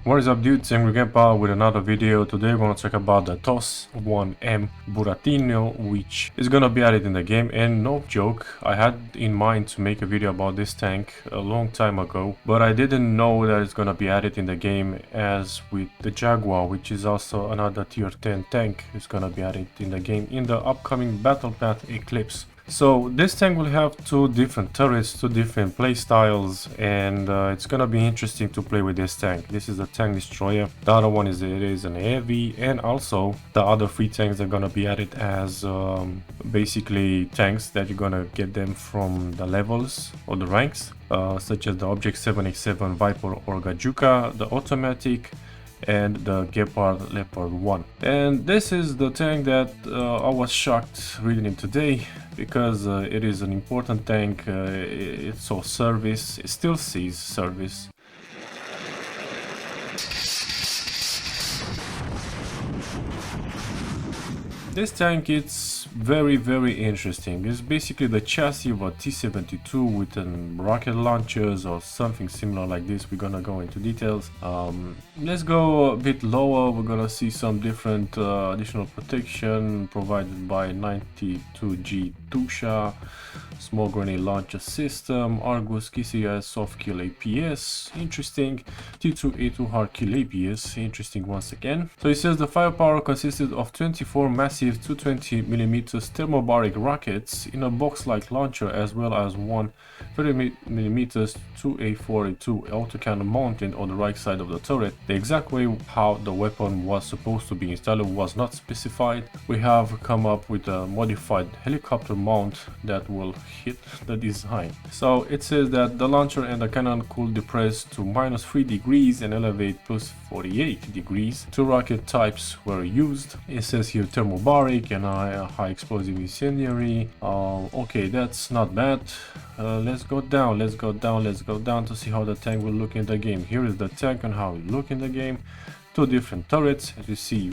What is up, dudes? I'm Grandpa with another video. Today we're gonna talk about the TOS 1M Buratino, which is gonna be added in the game. And no joke, I had in mind to make a video about this tank a long time ago, but I didn't know that it's gonna be added in the game as with the Jaguar, which is also another tier 10 tank, is gonna be added in the game in the upcoming Battle Path Eclipse. So this tank will have two different turrets, two different play styles, and it's gonna be interesting to play with this tank. This is a tank destroyer. The other one is an heavy, and also the other three tanks are gonna be added as basically tanks that you're gonna get them from the levels or the ranks, such as the Object 7x7 Viper or Gajuka, the automatic, and the Gepard Leopard 1. And this is the tank that I was shocked reading it today, because it is an important tank. It saw service, it still sees service. This tank, it's very interesting. It's basically the chassis of a T-72 with rocket launchers or something similar like this. We're gonna go into details. Let's go a bit lower. We're gonna see some different additional protection provided by 92G Tusha, small grenade launcher system, Argus KCS soft kill APS, interesting, T2A2 hard kill APS, interesting once again. So it says the firepower consisted of 24 massive 220mm thermobaric rockets in a box-like launcher, as well as one 30mm 2A4A2 autocannon mounted on the right side of the turret. The exact way how the weapon was supposed to be installed was not specified. We have come up with a modified helicopter mount that will hit the design. So it says that the launcher and the cannon could depress to -3 degrees and elevate +48 degrees. Two rocket types were used. It says here thermobaric and high explosive incendiary. Okay, that's not bad. Let's go down to see how the tank will look in the game. Here is the tank and how it look in the game. Two different turrets. As you see,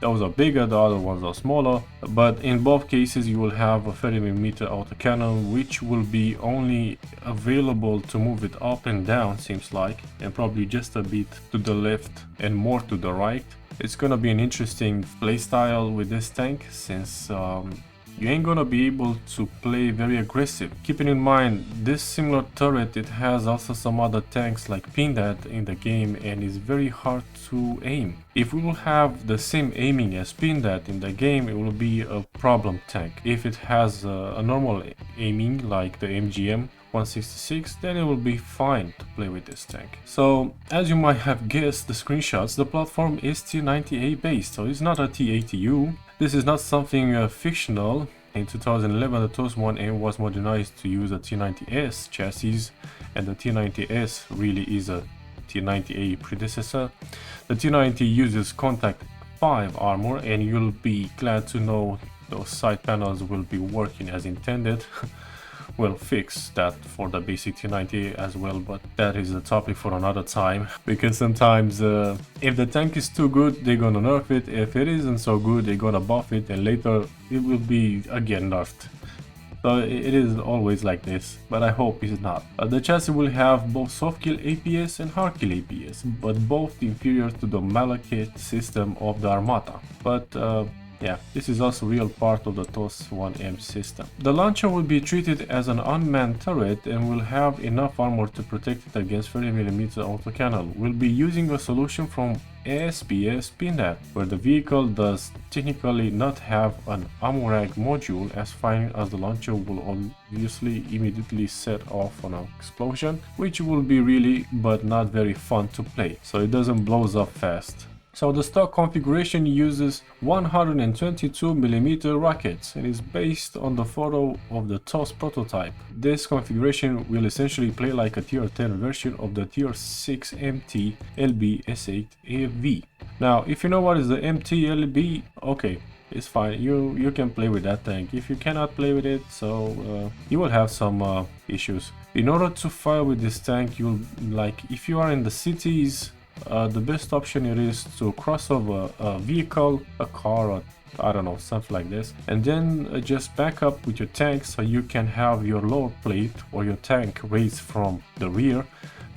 those are bigger, the other ones are smaller, but in both cases you will have a 30mm autocannon, which will be only available to move it up and down, seems like, and probably just a bit to the left and more to the right. It's gonna be an interesting playstyle with this tank, since you ain't gonna be able to play very aggressive. Keeping in mind, this similar turret, it has also some other tanks like Pindat in the game, and is very hard to aim. If we will have the same aiming as Pindat in the game, it will be a problem tank. If it has a normal aiming like the MGM 166, then it will be fine to play with this tank. So, as you might have guessed the screenshots, the platform is T90A based, so it's not a T80U. This is not something fictional. In 2011, the TOS 1M was modernized to use a T90S chassis, and the T90S really is a T90A predecessor. The T90 uses Contact 5 armor, and you'll be glad to know those side panels will be working as intended. We'll fix that for the basic T90 as well, but that is a topic for another time, because sometimes if the tank is too good, they're gonna nerf it. If it isn't so good, they're gonna buff it, and later it will be again nerfed. So it is always like this, but I hope it's not. The chassis will have both soft kill APS and hard kill APS, but both inferior to the Malachite system of the Armata. But yeah, this is also real part of the TOS 1M system. The launcher will be treated as an unmanned turret and will have enough armor to protect it against 30mm autocannon. We'll be using a solution from SPS Pindat, where the vehicle does technically not have an AMURAG module, as fine as the launcher will obviously immediately set off on an explosion, which will be really but not very fun to play, so it doesn't blows up fast. So the stock configuration uses 122mm rockets and is based on the photo of the TOS prototype. This configuration will essentially play like a tier 10 version of the tier 6 MT LB S8 AV. Now, if you know what is the MT LB, okay, it's fine, you can play with that tank. If you cannot play with it, so you will have some issues. In order to fire with this tank, if you are in the cities, the best option it is to cross over a vehicle, a car, or I don't know, something like this, and then just back up with your tank so you can have your lower plate or your tank raised from the rear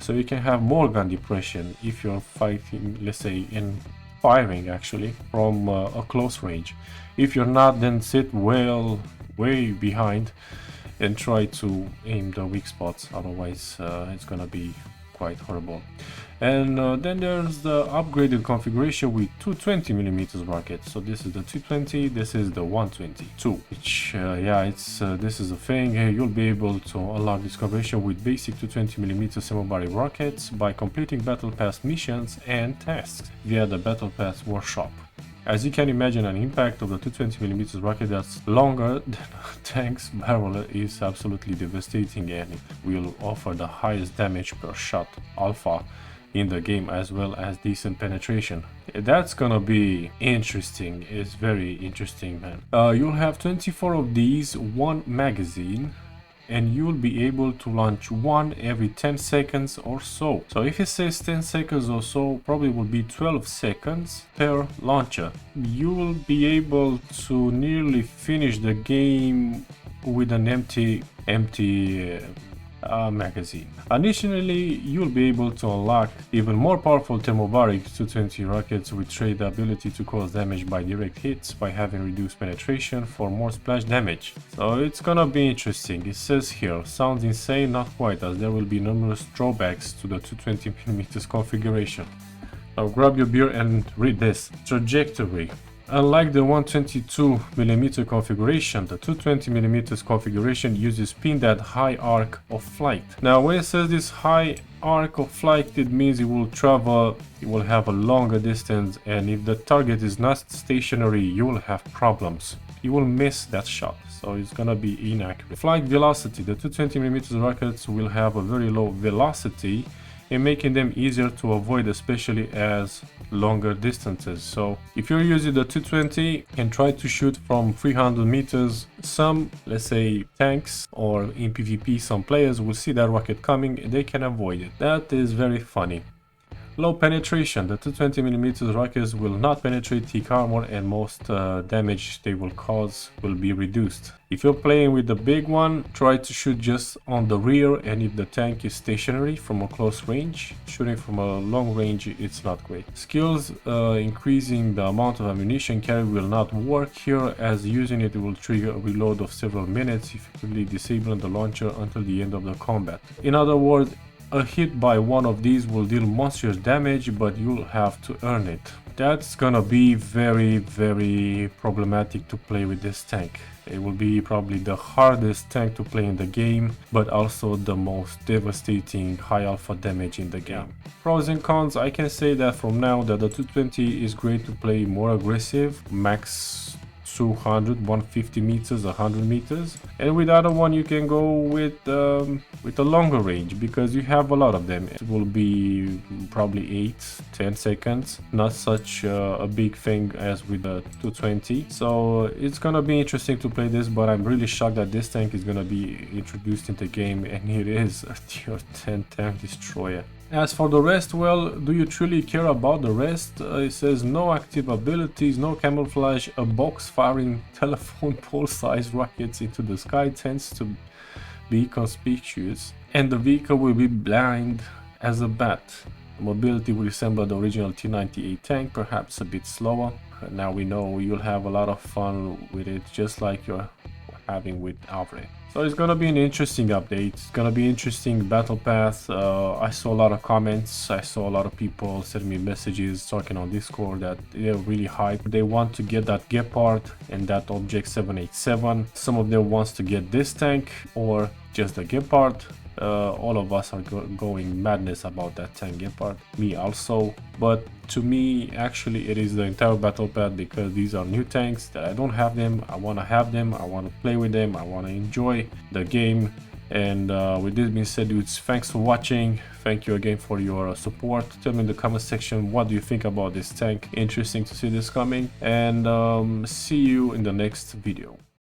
so you can have more gun depression if you're fighting, let's say, in firing actually from a close range. If you're not, then sit well way behind and try to aim the weak spots, otherwise it's gonna be quite horrible. And then there's the upgraded configuration with 220mm rockets. So this is the 220, this is the 122, which yeah, it's this is a thing. You'll be able to unlock this configuration with basic 220mm thermobaric rockets by completing battle pass missions and tasks via the battle pass workshop. As you can imagine, an impact of the 220mm rocket that's longer than a tank's barrel is absolutely devastating, and it will offer the highest damage per shot alpha in the game, as well as decent penetration. That's gonna be interesting. It's very interesting, man. You'll have 24 of these, one magazine, and you'll be able to launch one every 10 seconds or so. So if it says 10 seconds or so, probably will be 12 seconds per launcher. You will be able to nearly finish the game with an empty magazine. Additionally, you'll be able to unlock even more powerful thermobaric 220 rockets with trade the ability to cause damage by direct hits by having reduced penetration for more splash damage. So it's gonna be interesting. It says here, sounds insane, not quite, as there will be numerous drawbacks to the 220mm configuration. Now grab your beer and read this. Trajectory. Unlike the 122mm configuration, the 220mm configuration uses spin that high arc of flight. Now when it says this high arc of flight, it means it will travel, it will have a longer distance, and if the target is not stationary, you will have problems. You will miss that shot, so it's gonna be inaccurate. Flight velocity. The 220mm rockets will have a very low velocity, in making them easier to avoid, especially as longer distances. So if you're using the 220 and try to shoot from 300 meters, some, let's say, tanks or in PvP, some players will see that rocket coming and they can avoid it. That is very funny. Low penetration. The 220mm rockets will not penetrate thick armor, and most damage they will cause will be reduced. If you're playing with the big one, try to shoot just on the rear, and if the tank is stationary from a close range, shooting from a long range, it's not great. Skills. Increasing the amount of ammunition carried will not work here, as using it will trigger a reload of several minutes, effectively disabling the launcher until the end of the combat. In other words, a hit by one of these will deal monstrous damage, but you'll have to earn it. That's gonna be very, very problematic to play with this tank. It will be probably the hardest tank to play in the game, but also the most devastating high alpha damage in the game. Pros and cons. I can say that from now that the 220 is great to play more aggressive, max 200, 150 meters, 100 meters, and with the other one you can go with a longer range, because you have a lot of them. It will be probably 8-10 seconds, not such a big thing as with the 220. So it's gonna be interesting to play this, but I'm really shocked that this tank is gonna be introduced in the game, and it is a tier 10 tank destroyer. As for the rest, well, do you truly care about the rest? It says no active abilities, no camouflage, a box firing telephone pole size rockets into the sky tends to be conspicuous, and the vehicle will be blind as a bat. Mobility will resemble the original T-98 tank, perhaps a bit slower. Now we know you'll have a lot of fun with it, just like you're having with Avre. So it's gonna be an interesting update. It's gonna be interesting battle path. I saw a lot of comments. I saw a lot of people sending me messages talking on Discord that they're really hyped. They want to get that Gepard and that Object 787. Some of them wants to get this tank or just the Gepard. All of us are going madness about that tank Gepard, me also, but to me actually it is the entire battle path, because these are new tanks that I don't have them. I want to have them, I want to play with them, I want to enjoy the game. And with this being said, dudes, thanks for watching. Thank you again for your support. Tell me in the comment section what do you think about this tank. Interesting to see this coming, and see you in the next video.